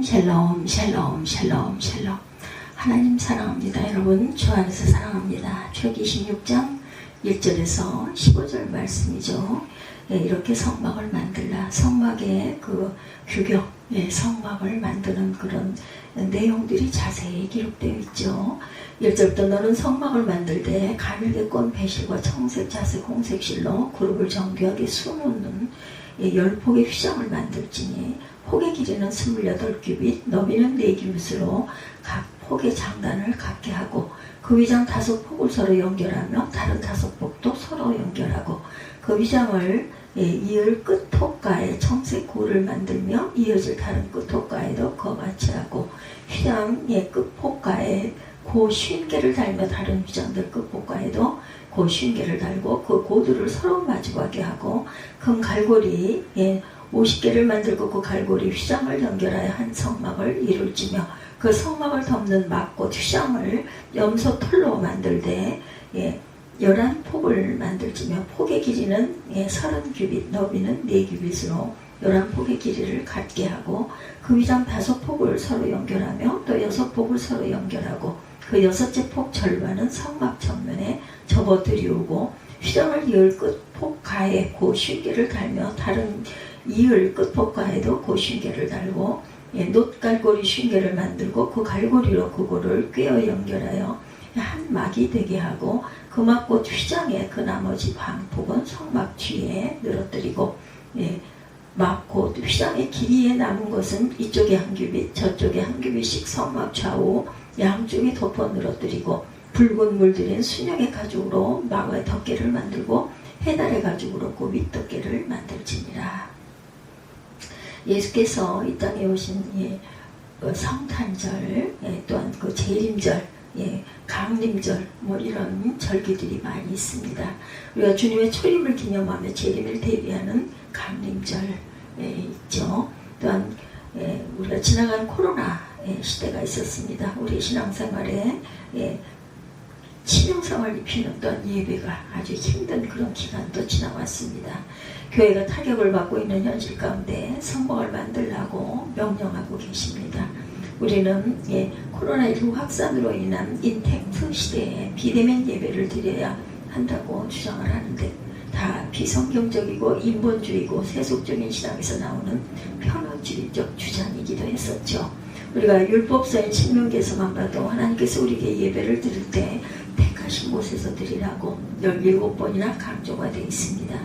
샬롬 샬롬 샬롬 샬롬. 하나님 사랑합니다. 여러분 주 안에서 사랑합니다. 출애굽기 26장 1절에서 15절 말씀이죠. 이렇게 성막을 만들라. 성막의 그 규격, 성막을 만드는 그런 내용들이 자세히 기록되어 있죠. 1절부터 너는 성막을 만들 때 가늘게 꼰 배실과 청색, 자색, 홍색 실로 그룹을 정교하게 수놓는 10폭의 휘장을 만들지니 폭의 길이는 28규빗, 너비는 4규빗으로 각 폭의 장단을 갖게 하고 그 휘장 5폭을 서로 연결하며 다른 5폭도 서로 연결하고 그 휘장을 이을 끝 폭가에 청색 고를 만들며 이어질 다른 끝 폭가에도 그같이 하고 휘장의 끝 폭가에 고 50개를 달며 다른 휘장들 끝 폭가에도 고 50개를 달고 그 고들을 서로 마주하게 하고 금 갈고리 50개를 만들고 그 갈고리 휘장을 연결하여 한 성막을 이룰지며 그 성막을 덮는 막꽃 휘장을 염소 털로 만들되 11폭을 만들지며 폭의 길이는 30규빗, 너비는 4규빗으로 11폭의 길이를 갖게 하고 그 휘장 5폭을 서로 연결하며 또 6폭을 서로 연결하고 그 6째 폭 절반은 성막 전면에 접어들이우고 휘장을 이을 끝 폭가에 고 50개를 달며 다른 이을 끝 폭가에도 고 50개를 달고 놋갈고리 50개를 만들고 그 갈고리로 그거를 꿰어 연결하여 한 막이 되게 하고 그 막꽃 휘장의 그 나머지 반폭은 성막 뒤에 늘어뜨리고 막꽃 휘장의 길이에 남은 것은 이쪽에 한 규빗 저쪽에 한 규빗씩 성막 좌우 양쪽에 덮어 늘어뜨리고 붉은 물들인 순양의 가죽으로 막의 덮개를 만들고 해달의 가죽으로 그 윗덮개를 만들지니라. 예수께서 이 땅에 오신 성탄절 또한 그 재림절 강림절 이런 절기들이 많이 있습니다. 우리가 주님의 초림을 기념하며 재림을 대비하는 강림절 있죠. 또한 우리가 지나간 코로나 시대가 있었습니다. 우리 신앙생활에 치명상을 입히는 또한 예배가 아주 힘든 그런 기간도 지나왔습니다. 교회가 타격을 받고 있는 현실 가운데 성막을 만들라고 명령하고 계십니다. 우리는 코로나19 확산으로 인한 인텍트 시대에 비대면 예배를 드려야 한다고 주장을 하는데 다 비성경적이고 인본주의고 세속적인 신앙에서 나오는 편의주의적 주장이기도 했었죠. 우리가 율법서인 신명기에서만 봐도 하나님께서 우리에게 예배를 드릴 때 택하신 곳에서 드리라고 17번이나 강조가 되어 있습니다.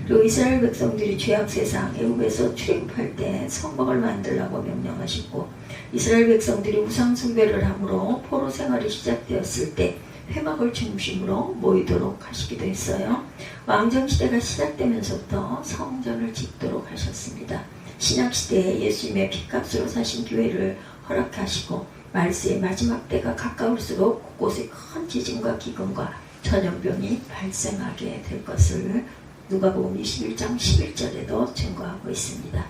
그리고 이스라엘 백성들이 죄악 세상 애굽에서 출애굽할 때 성막을 만들라고 명령하셨고 이스라엘 백성들이 우상 숭배를 함으로 포로 생활이 시작되었을 때 회막을 중심으로 모이도록 하시기도 했어요. 왕정시대가 시작되면서부터 성전을 짓도록 하셨습니다. 신약시대에 예수님의 핏값으로 사신 교회를 허락하시고 말세의 마지막 때가 가까울수록 곳곳에 큰 지진과 기근과 전염병이 발생하게 될 것을 누가복음 21장 11절에도 증거하고 있습니다.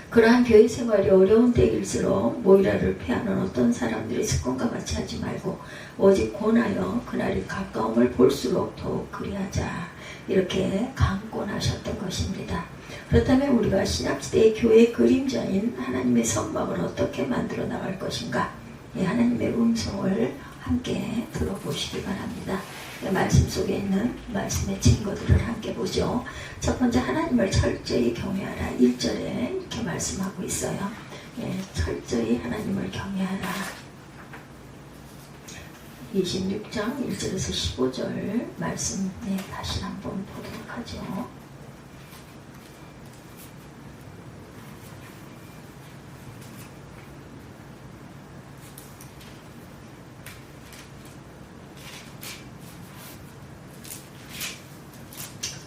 그러한 교회 생활이 어려운 때일수록 모이라를 패하는 어떤 사람들의 습관과 같이 하지 말고 오직 권하여 그날이 가까움을 볼수록 더욱 그리하자 이렇게 강권하셨던 것입니다. 그렇다면 우리가 신약시대의 교회의 그림자인 하나님의 성막을 어떻게 만들어 나갈 것인가 하나님의 음성을 함께 들어보시기 바랍니다. 말씀 속에 있는 말씀의 증거들을 함께 보죠. 첫 번째 하나님을 철저히 경외하라 1절에 이렇게 말씀하고 있어요. 철저히 하나님을 경외하라. 26장 1절에서 15절 말씀 다시 한번 보도록 하죠.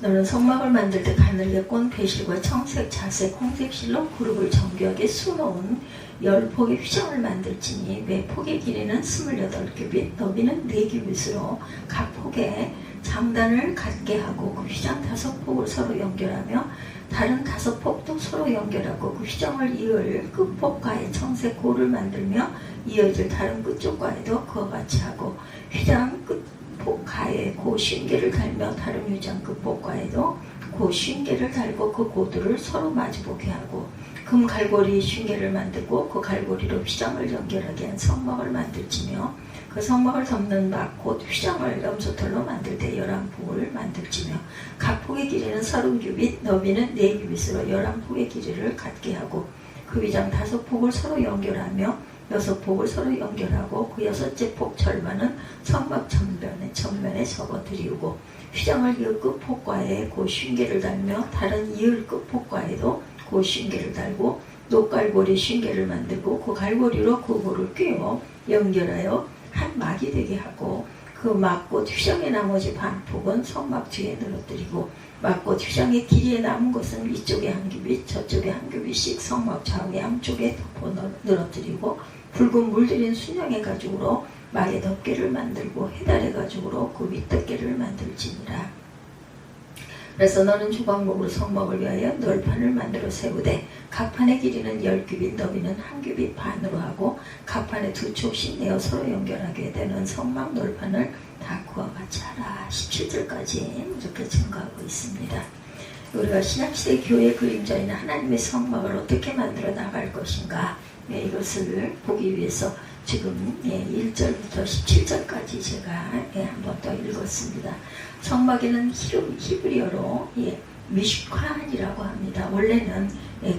너는 성막을 만들 때 가늘게 꼰 배실과 청색, 자색, 홍색 실로 그룹을 정교하게 수놓은 10폭의 휘장을 만들지니 매 폭의 길이는 28규빗, 너비는 4규빗으로 각 폭에 장단을 갖게 하고 그 휘장 5폭을 서로 연결하며 다른 5폭도 서로 연결하고 그 휘장을 이을 끝폭과에 청색 고를 만들며 이어질 다른 끝쪽과에도 그와 같이 하고 휘장 끝 폭가에 고 50개를 달며 다른 휘장 끝 폭가에도 고 50개를 달고 그 고들을 서로 마주보게 하고 그 금 갈고리 쉰개를 만들고 그 갈고리로 휘장을 연결하게 한 성막을 만들지며 그 성막을 덮는 막 곧 휘장을 염소털로 만들 때 11폭을 만들지며 각 폭의 길이는 30규빗 너비는 4규빗으로 11폭의 길이를 갖게 하고 그 휘장 5폭을 서로 연결하며 6폭을 서로 연결하고 그 6째 폭 절반은 성막 전면에 접어들이우고 휘장을 이을 끝폭과에 그 쉰개를 달며 다른 이을 끝폭과에도 그 쉰개를 달고 녹갈고리 쉰개를 만들고 그 갈고리로 그 고를 꿰어 연결하여 한 막이 되게 하고 그 막곧 휘장의 나머지 반폭은 성막 뒤에 늘어뜨리고 막곧 휘장의 길이에 남은 것은 위쪽에 한 규빗 저쪽에 한 규빗씩 성막 좌우 양쪽에 덮어 늘어뜨리고 붉은 물들인 순양의 가죽으로 막의 덮개를 만들고 해달의 가죽으로 그 윗덮개를 만들지니라. 그래서 너는 조각목으로 성막을 위하여 널판을 만들어 세우되 각 판의 길이는 10규빗 너비는 1규빗 반으로 하고 각 판에 2촉씩 내어 서로 연결하게 되는 성막 널판을 다 그와 같이 하라. 17절까지 이렇게 증거하고 있습니다. 우리가 신약시대 교회 그림자인 하나님의 성막을 어떻게 만들어 나갈 것인가, 이것을 보기 위해서 지금 1절부터 17절까지 제가 한번 더 읽었습니다. 성막에는 히브리어로 미슈칸이라고 합니다. 원래는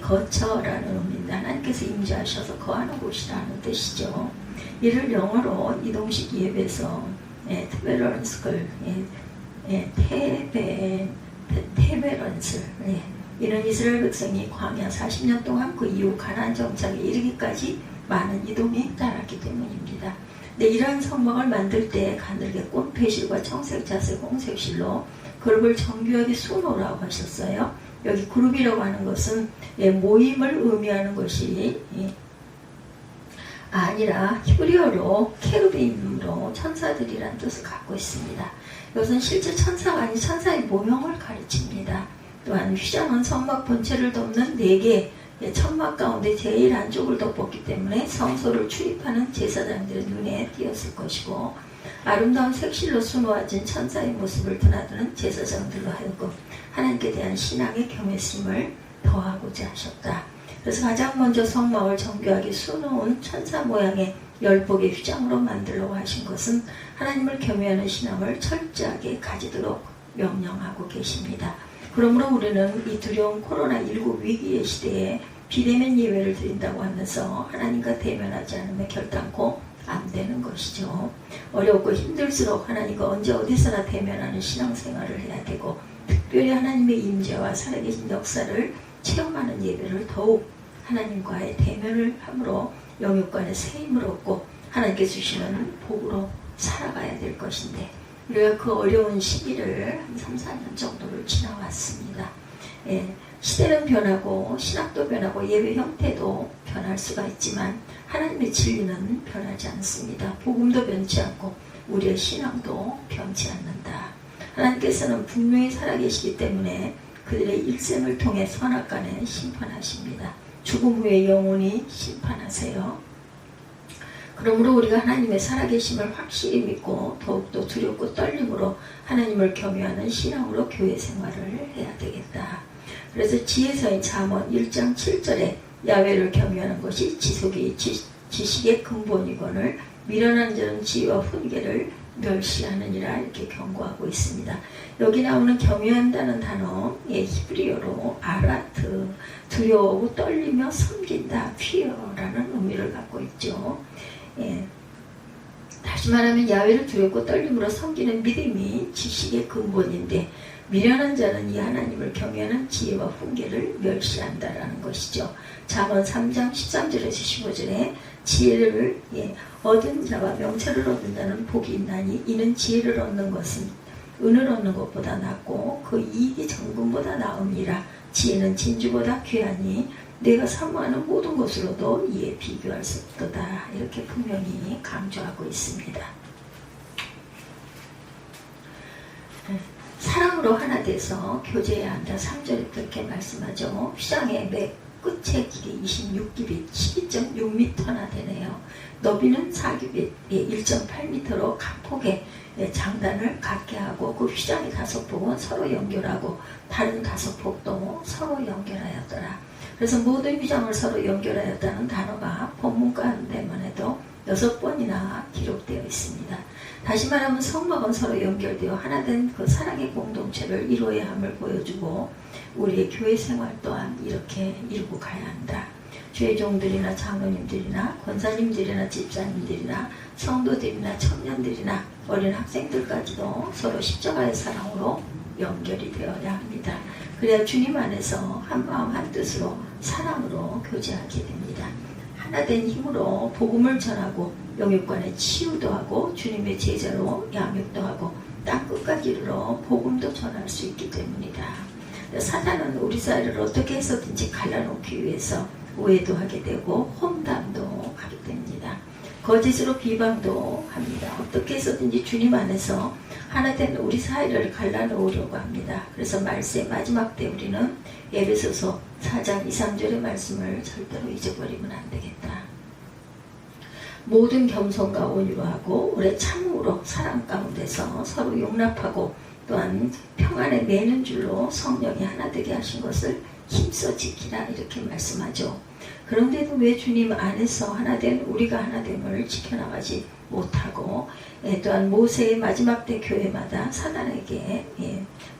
거처라는 의미입니다. 하나님께서 임재하셔서 거하는 곳이라는 뜻이죠. 이를 영어로 이동식 예배에서 테베런스를 테베런스 이는 이스라엘 백성이 광야 40년 동안 그 이후 가나안 정착에 이르기까지 많은 이동이 따랐기 때문입니다. 근데 이러한 성막을 만들 때 가늘게 꽃배실과 청색, 자색, 홍색실로 그룹을 정교하게 수놓으라고 하셨어요. 여기 그룹이라고 하는 것은 모임을 의미하는 것이 아니라 히브리어로 케루빔으로 천사들이란 뜻을 갖고 있습니다. 이것은 실제 천사가 아닌 천사의 모형을 가르칩니다. 또한 휘장은 성막 본체를 덮는 4개 천막 가운데 제일 안쪽을 덮었기 때문에 성소를 출입하는 제사장들의 눈에 띄었을 것이고 아름다운 색실로 수놓아진 천사의 모습을 드나드는 제사장들로 하여금 하나님께 대한 신앙의 경외심을 더하고자 하셨다. 그래서 가장 먼저 성막을 정교하게 수놓은 천사 모양의 10폭의 휘장으로 만들려고 하신 것은 하나님을 경외하는 신앙을 철저하게 가지도록 명령하고 계십니다. 그러므로 우리는 이 두려운 코로나19 위기의 시대에 비대면 예배를 드린다고 하면서 하나님과 대면하지 않으면 결단코 안 되는 것이죠. 어렵고 힘들수록 하나님과 언제 어디서나 대면하는 신앙생활을 해야 되고 특별히 하나님의 임재와 살아계신 역사를 체험하는 예배를 더욱 하나님과의 대면을 함으로 영육간의 새 힘을 얻고 하나님께 주시는 복으로 살아가야 될 것인데 우리가 그 어려운 시기를 한 3, 4년 정도를 지나왔습니다. 시대는 변하고 신학도 변하고 예배 형태도 변할 수가 있지만 하나님의 진리는 변하지 않습니다. 복음도 변치 않고 우리의 신앙도 변치 않는다. 하나님께서는 분명히 살아계시기 때문에 그들의 일생을 통해 선악간에 심판하십니다. 죽음 후에 영원히 심판하세요. 그러므로 우리가 하나님의 살아계심을 확실히 믿고 더욱더 두렵고 떨림으로 하나님을 경외하는 신앙으로 교회 생활을 해야 되겠다. 그래서 지혜서인 잠언 1장 7절에 야훼를 경외하는 것이 지속이 지식의 근본이거늘 미련한 자는 지혜와 훈계를 멸시하느니라 이렇게 경고하고 있습니다. 여기 나오는 경외한다는 단어 히브리어로 아라트, 두려워하고 떨리며 섬긴다, fear라는 의미를 갖고 있죠. 다시 말하면 야훼를 두렵고 떨림으로 섬기는 믿음이 지식의 근본인데 미련한 자는 이 하나님을 경외하는 지혜와 훈계를 멸시한다라는 것이죠. 잠언 3장 13절에서 15절에 지혜를 얻은 자와 명철을 얻은 자는 복이 있나니 이는 지혜를 얻는 것은 은을 얻는 것보다 낫고 그 이익이 정금보다 나음이라. 지혜는 진주보다 귀하니 내가 사모하는 모든 것으로도 이에 비교할 수 없도다. 이렇게 분명히 강조하고 있습니다. 사랑으로 하나 돼서 교제해야 한다. 3절에 그렇게 말씀하죠. 휘장의 매 끝의 길이 26규빗 12.6m나 되네요. 너비는 4규빗 1.8m로 각 폭의 장단을 갖게 하고 그 휘장의 5폭은 서로 연결하고 다른 5폭도 서로 연결하였더라. 그래서 모든 휘장을 서로 연결하였다는 단어가 본문 가운데만 해도 6번이나 기록되어 있습니다. 다시 말하면 성막은 서로 연결되어 하나된 그 사랑의 공동체를 이루어야 함을 보여주고 우리의 교회 생활 또한 이렇게 이루고 가야 한다. 주의 종들이나 장로님들이나 권사님들이나 집사님들이나 성도들이나 청년들이나 어린 학생들까지도 서로 십자가의 사랑으로 연결이 되어야 합니다. 그래야 주님 안에서 한마음 한뜻으로 사랑으로 교제하게 됩니다. 하나된 힘으로 복음을 전하고 영육간의 치유도 하고 주님의 제자로 양육도 하고 땅끝까지 이르러 복음도 전할 수 있기 때문이다. 사단은 우리 사이를 어떻게 해서든지 갈라놓기 위해서 오해도 하게 되고 험담도 하게 됩니다. 거짓으로 비방도 합니다. 어떻게 해서든지 주님 안에서 하나된 우리 사이를 갈라놓으려고 합니다. 그래서 말세의 마지막 때 우리는 에베소서 4장 2, 3절의 말씀을 절대로 잊어버리면 안 되겠다. 모든 겸손과 온유로 하고 오래 참음으로 사랑 가운데서 서로 용납하고 또한 평안에 매는 줄로 성령이 하나 되게 하신 것을 힘써 지키라 이렇게 말씀하죠. 그런데도 왜 주님 안에서 하나된 우리가 하나됨을 지켜나가지 못하고 또한 모세의 마지막 때 교회마다 사단에게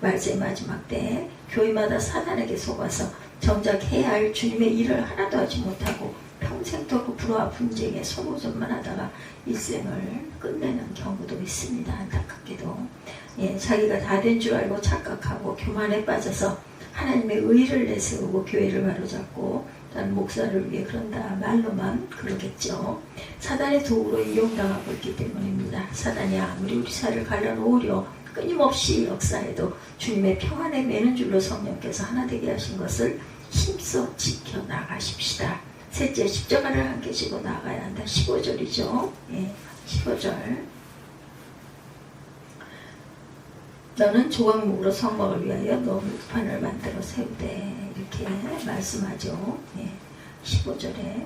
말세의 마지막 때 교회마다 사단에게 속아서 정작 해야 할 주님의 일을 하나도 하지 못하고 평생토록 불화와 분쟁에 소모전만 하다가 일생을 끝내는 경우도 있습니다. 안타깝게도 자기가 다 된 줄 알고 착각하고 교만에 빠져서 하나님의 의를 내세우고 교회를 바로잡고 난 목사를 위해 그런다 말로만 그러겠죠. 사단의 도구로 이용당하고 있기 때문입니다. 사단이 아무리 우리 사이를 갈라놓으려 끊임없이 역사해도 주님의 평안에 매는 줄로 성령께서 하나 되게 하신 것을 힘써 지켜나가십시다. 셋째, 십자가를 함께 지고 나가야 한다. 15절이죠. 15절. 너는 조각목으로 성막을 위하여 너무판을 만들어 세우되 이렇게 말씀하죠. 15절에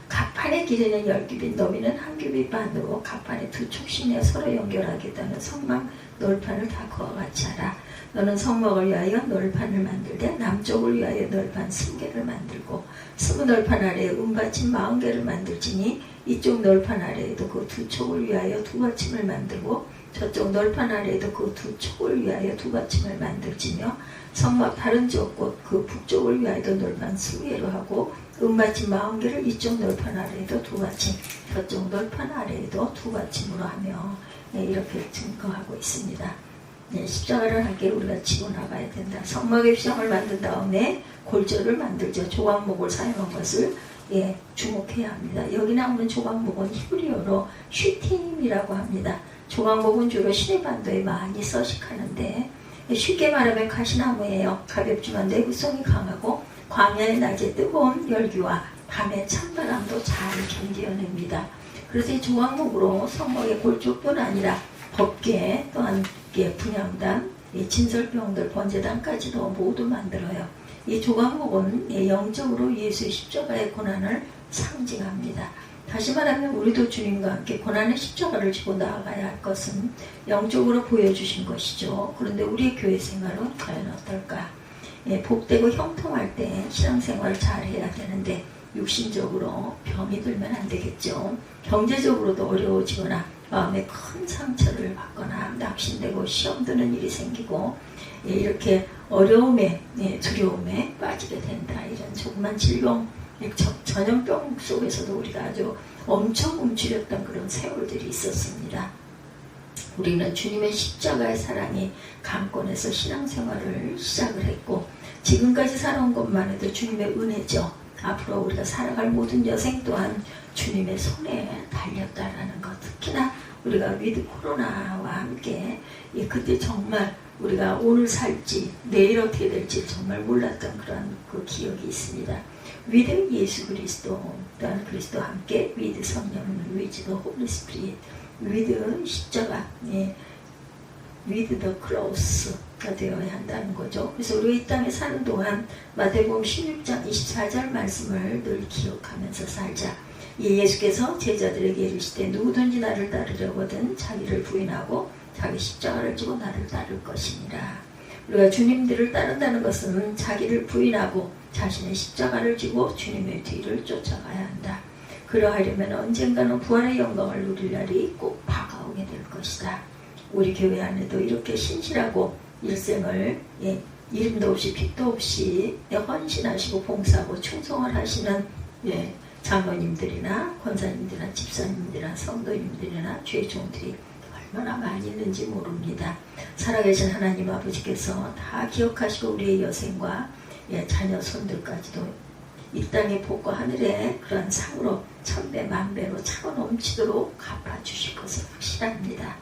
각 판의 길이는 10규빗 너비는 한 규빗 반으로 각 판의 두 촉신에 서로 연결하겠다는 성막 널판을 다 그와 같이 하라. 너는 성막을 위하여 널판을 만들되 남쪽을 위하여 널판 20개를 만들고 스무 널판 아래에 은받침 40개를 만들지니 이쪽 널판 아래에도 그 두 촉을 위하여 두 받침을 만들고 저쪽 널판 아래에도 그 두 촉을 위하여 두 받침을 만들지며 성막 다른 쪽 곧 그 북쪽을 위하여도 널판 20개로 하고 은받침 40개를 이쪽 널판 아래에도 두 받침 저쪽 널판 아래에도 두 받침으로 하며 이렇게 증거하고 있습니다. 십자가를 함께 우리가 지고 나가야 된다. 성막의 휘장을 만든 다음에 골절을 만들죠. 조각목을 사용한 것을 주목해야 합니다. 여기 나오는 조각목은 히브리어로 슈팀이라고 합니다. 조각목은 주로 시내반도에 많이 서식하는데 쉽게 말하면 가시나무예요. 가볍지만 내구성이 강하고 광야의 낮에 뜨거운 열기와 밤의 찬바람도 잘 견뎌냅니다. 그래서 이 조각목으로 성막의 골조뿐 아니라 법궤 또한 분향단, 진설병들, 번제단까지도 모두 만들어요. 이 조각목은 영적으로 예수의 십자가의 고난을 상징합니다. 다시 말하면 우리도 주님과 함께 고난의 십자가를 지고 나아가야 할 것은 영적으로 보여주신 것이죠. 그런데 우리의 교회 생활은 과연 어떨까? 복되고 형통할 때 신앙생활을 잘 해야 되는데 육신적으로 병이 들면 안 되겠죠. 경제적으로도 어려워지거나 마음에 큰 상처를 받거나 낙심되고 시험 드는 일이 생기고 이렇게 어려움에 두려움에 빠지게 된다. 이런 조그만 질병 전염병 속에서도 우리가 아주 엄청 움츠렸던 그런 세월들이 있었습니다. 우리는 주님의 십자가의 사랑이 강권해서 신앙생활을 시작을 했고 지금까지 살아온 것만 해도 주님의 은혜죠. 앞으로 우리가 살아갈 모든 여생 또한 주님의 손에 달렸다라는 것. 특히나 우리가 위드 코로나와 함께 그때 정말 우리가 오늘 살지 내일 어떻게 될지 정말 몰랐던 그런 그 기억이 있습니다. 위드 예수 그리스도 또한 그리스도와 함께 위드 성령 위드 더 홀리 스피릿 위드 십자가 위드 더 크로스가 되어야 한다는 거죠. 그래서 우리가 이 땅에 사는 동안 마태복음 16장 24절 말씀을 늘 기억하면서 살자. 예수께서 제자들에게 이르시되 누구든지 나를 따르려거든 자기를 부인하고 자기 십자가를 지고 나를 따를 것이니라. 우리가 주님들을 따른다는 것은 자기를 부인하고 자신의 십자가를 지고 주님의 뒤를 쫓아가야 한다. 그러하려면 언젠가는 부활의 영광을 누릴 날이 꼭 다가오게 될 것이다. 우리 교회 안에도 이렇게 신실하고 일생을 이름도 없이 빚도 없이 헌신하시고 봉사하고 충성을 하시는 장로님들이나 권사님들이나 집사님들이나 성도님들이나 주의 종들이 얼마나 많이 있는지 모릅니다. 살아계신 하나님 아버지께서 다 기억하시고 우리의 여생과 자녀 손들까지도 이 땅의 복과 하늘의 그러한 상으로 천배 만배로 차고 넘치도록 갚아주실 것을 확실합니다.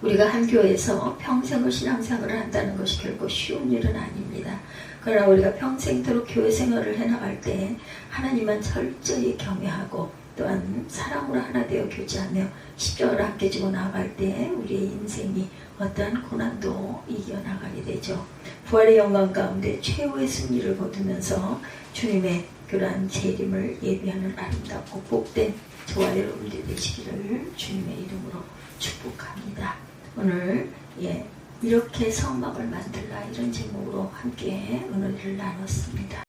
우리가 한 교회에서 평생을 신앙생활을 한다는 것이 결코 쉬운 일은 아닙니다. 그러나 우리가 평생토록 교회 생활을 해나갈 때 하나님만 철저히 경외하고 또한 사랑으로 하나 되어 교제하며 십자가를 함께 지고 나갈 때 우리의 인생이 어떠한 고난도 이겨나가게 되죠. 부활의 영광 가운데 최후의 승리를 거두면서 주님의 그러한 재림을 예비하는 아름답고 복된 저와 여러분들이 되시기를 주님의 이름으로 축복합니다. 오늘 이렇게 성막을 만들라 이런 제목으로 함께 은혜를 나눴습니다.